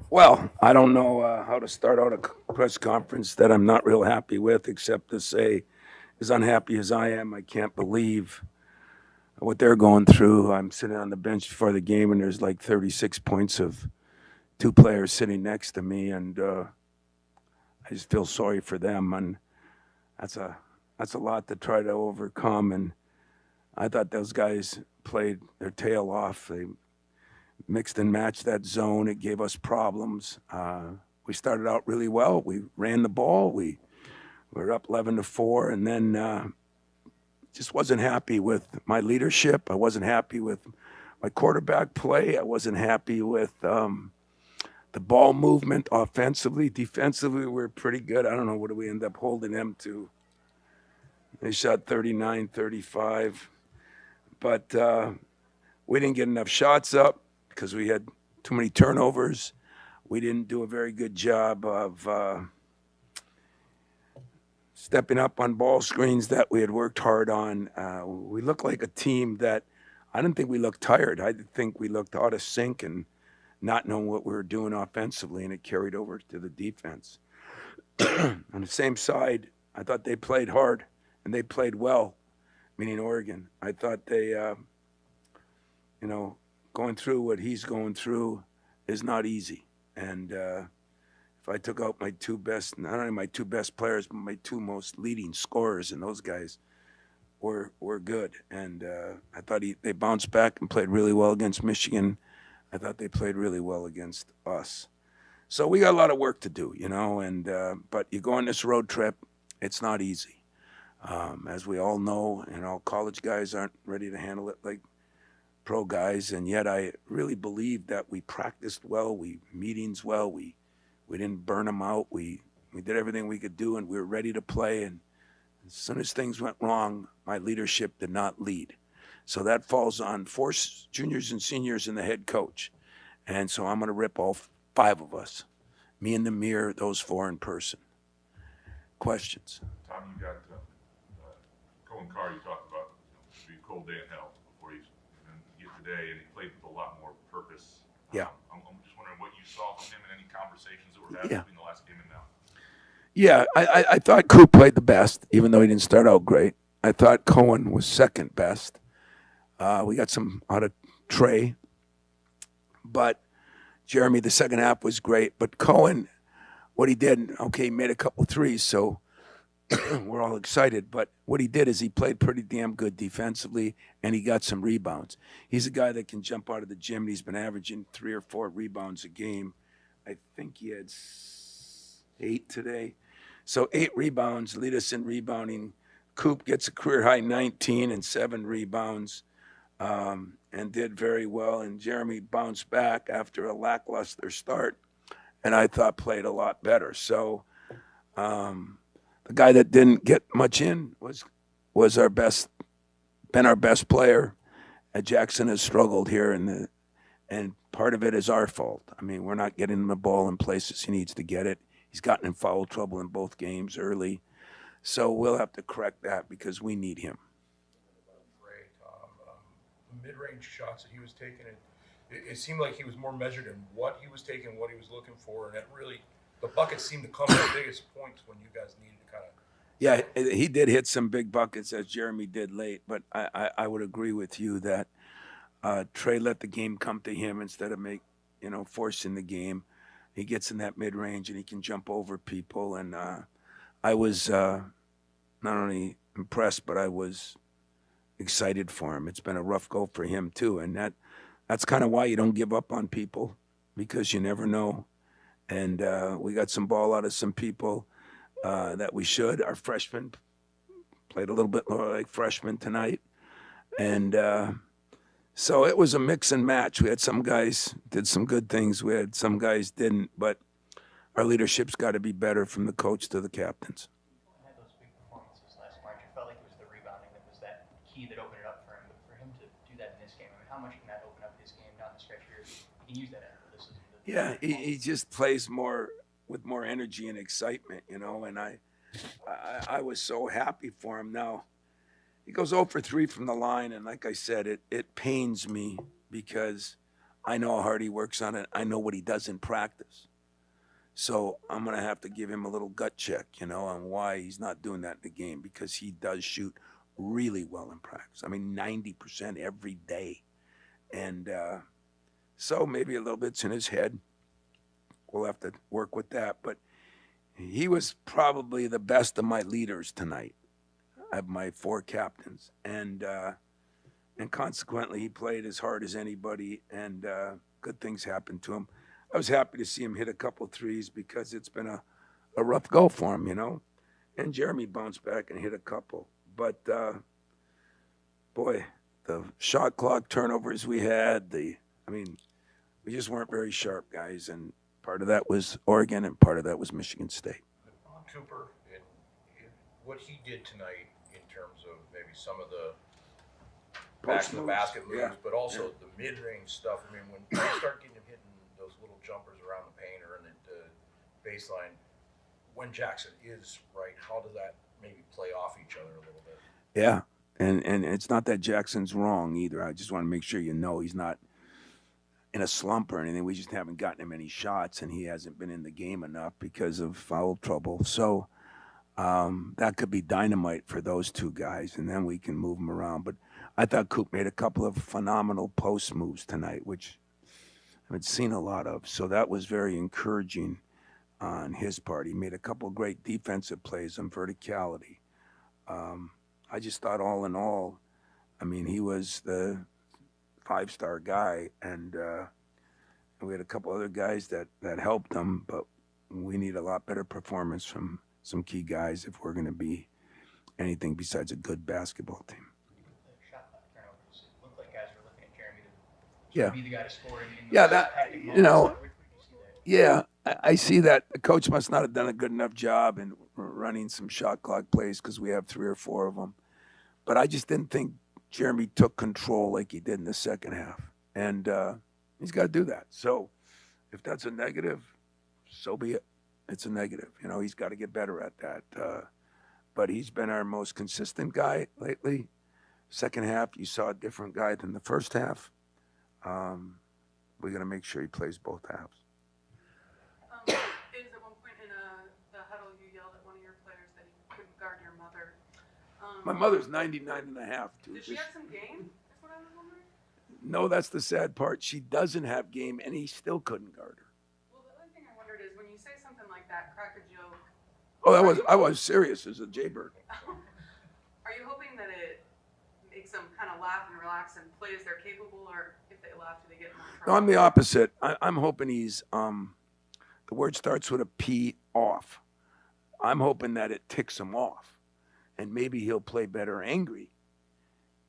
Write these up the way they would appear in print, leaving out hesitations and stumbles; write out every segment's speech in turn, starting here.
Well, I don't know how to start out a press conference that I'm not real happy with, except to say, as unhappy as I am, I can't believe what they're going through. I'm sitting on the bench before the game, and there's like 36 points of two players sitting next to me, and I just feel sorry for them. And that's a that's a lot to try to overcome. And I thought those guys played their tail off. They mixed and matched that zone. It gave us problems. We started out really well. We ran the ball. We were up 11-4, and then just wasn't happy with my leadership. I wasn't happy with my quarterback play. I wasn't happy with the ball movement offensively. Defensively, we were pretty good. I don't know what do we end up holding them to. They shot 39, 35, but we didn't get enough shots up because we had too many turnovers. We didn't do a very good job of stepping up on ball screens that we had worked hard on. We looked like a team that I didn't think we looked tired. I think we looked out of sync and not knowing what we were doing offensively, and it carried over to the defense. On the same side, I thought they played hard and they played well, meaning Oregon. I thought they, going through what he's going through is not easy. And if I took out my two best, not only my two best players, but my two most leading scorers, and those guys were good. And I thought they bounced back and played really well against Michigan. I thought they played really well against us. So we got a lot of work to do, And but you go on this road trip, it's not easy, as we all know. College guys aren't ready to handle it like pro guys, and yet I really believe that we practiced well, we meetings well, we didn't burn them out. We did everything we could do, and we were ready to play. And as soon as things went wrong, my leadership did not lead. So that falls on four juniors and seniors and the head coach. And so I'm going to rip all five of us, me and the mirror, those four in person. Questions? Tom, you got Cohen Carr. You talked about it'd be a cold day in hell before you get today, and he played with a lot more purpose. Yeah. I'm just wondering what you saw from him and any conversations that were had Yeah. between the last game and now. Yeah, I thought Coop played the best, even though he didn't start out great. I thought Cohen was second best. We got some out of Trey, but Jeremy, the second half was great. But Cohen, what he did, okay, he made a couple threes, so we're all excited. But what he did is he played pretty damn good defensively, and he got some rebounds. He's a guy that can jump out of the gym, and he's been averaging 3 or 4 rebounds a game. I think he had 8 today. So 8 rebounds lead us in rebounding. Coop gets a career high 19 and 7 rebounds, and did very well. And Jeremy bounced back after a lackluster start, and I thought played a lot better. So the guy that didn't get much in was our best, been our best player. Jackson has struggled here, and part of it is our fault. I mean, we're not getting him the ball in places he needs to get it. He's gotten in foul trouble in both games early. So we'll have to correct that because we need him. Great. The mid-range shots that he was taking, it seemed like he was more measured in what he was taking, what he was looking for, and that really the buckets seemed to come at the biggest points when you guys needed to kind of. Yeah, he did hit some big buckets as Jeremy did late, but I would agree with you that Trey let the game come to him instead of forcing the game. He gets in that mid range and he can jump over people, and I was not only impressed, but I was excited for him. It's been a rough go for him too, and that's kind of why you don't give up on people because you never know. And we got some ball out of some people that we should. Our freshmen played a little bit more like freshmen tonight, and so it was a mix and match. We had some guys did some good things. We had some guys didn't, but our leadership's got to be better from the coach to the captains. Had those big performances last March. I felt like it was the rebounding that was that key that opened it up for him. But for him to do that in this game, I mean, how much can that open up his game down the stretch here? He can use that athleticism. Yeah, he just plays more with more energy and excitement, And I was so happy for him. Now he goes 0 for 3 from the line, and like I said, it pains me because I know how hard he works on it. I know what he does in practice. So I'm going to have to give him a little gut check, on why he's not doing that in the game, because he does shoot really well in practice. I mean, 90% every day. And so maybe a little bit's in his head. We'll have to work with that. But he was probably the best of my leaders tonight. I have my 4 captains. And consequently, he played as hard as anybody, and good things happened to him. I was happy to see him hit a couple threes because it's been a rough go for him, And Jeremy bounced back and hit a couple. But, boy, the shot clock turnovers we had, we just weren't very sharp, guys. And part of that was Oregon and part of that was Michigan State. Cooper, what he did tonight in terms of maybe some of the back to the basket moves, but also the mid-range stuff. I mean, when you start getting him hitting those little jumpers around the paint or in the baseline, when Jackson is right, how does that maybe play off each other a little bit? Yeah, and it's not that Jackson's wrong either. I just want to make sure he's not in a slump or anything. We just haven't gotten him any shots, and he hasn't been in the game enough because of foul trouble. So that could be dynamite for those two guys, and then we can move them around. But I thought Coop made a couple of phenomenal post moves tonight, which I haven't seen a lot of. So that was very encouraging on his part. He made a couple of great defensive plays on verticality. I just thought all in all, he was the 5-star guy, and we had a couple other guys that helped him, but we need a lot better performance from some key guys if we're going to be anything besides a good basketball team. The shot clock turnovers, it looked like guys were looking at Jeremy to be the guy to score in Yeah, those that, hectic you moments. know, Where did you see that? Yeah, I see that. The coach must not have done a good enough job in running some shot clock plays because we have 3 or 4 of them. But I just didn't think Jeremy took control like he did in the second half. And he's got to do that. So if that's a negative, so be it. It's a negative. He's got to get better at that. But he's been our most consistent guy lately. Second half, you saw a different guy than the first half. We're going to make sure he plays both halves. Is at one point in the huddle you yelled at one of your players that he couldn't guard your mother. My mother's 99 and a half, dude. Did she have some game? That's what I was wondering. No, that's the sad part. She doesn't have game, and he still couldn't guard her. Well, the other thing I wondered is when you say something like that, crack a joke. Oh, I was serious as a jaybird. Are you hoping that it makes them kind of laugh and relax and play as they're capable, or if they laugh, do they get more trouble? No, I'm the opposite. I'm hoping he's the word starts with a P, off. I'm hoping that it ticks him off, and maybe he'll play better angry,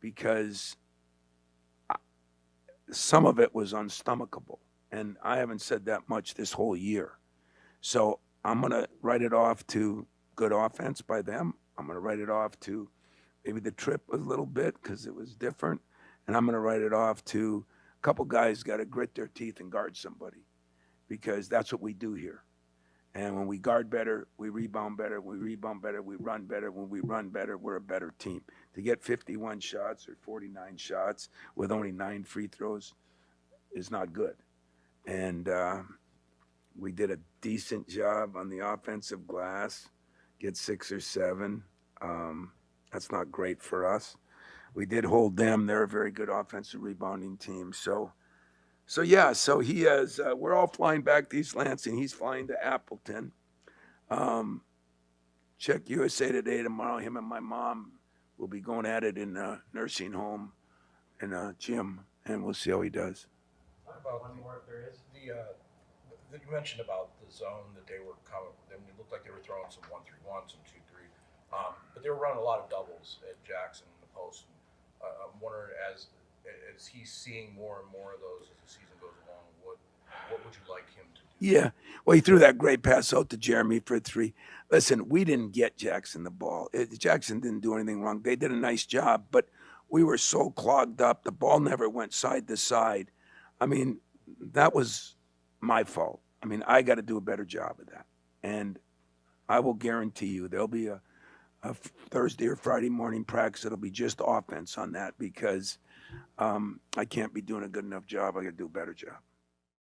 because some of it was unstomachable, and I haven't said that much this whole year. So I'm going to write it off to good offense by them. I'm going to write it off to maybe the trip a little bit because it was different, and I'm going to write it off to a couple guys got to grit their teeth and guard somebody, because that's what we do here. And when we guard better, we rebound better. We rebound better, we run better. When we run better, we're a better team. To get 51 shots or 49 shots with only 9 free throws is not good. And we did a decent job on the offensive glass, get 6 or 7. That's not great for us. We did hold them. They're a very good offensive rebounding team. So he has, we're all flying back to East Lansing. He's flying to Appleton. Check USA Today tomorrow. Him and my mom will be going at it in a nursing home in a gym, and we'll see how he does. What about one more if there is? You mentioned about the zone that they were coming. It looked like they were throwing some 1-3-1, some 2-3, but they were running a lot of doubles at Jackson in the post. I'm wondering, as he's seeing more and more of those as the season goes along, what would you like him to do? Yeah, well, he threw that great pass out to Jeremy for 3. Listen, we didn't get Jackson the ball. Jackson didn't do anything wrong. They did a nice job, but we were so clogged up. The ball never went side to side. That was my fault. I got to do a better job of that. And I will guarantee you there'll be a Thursday or Friday morning practice. It'll be just offense on that, because I can't be doing a good enough job. I got to do a better job.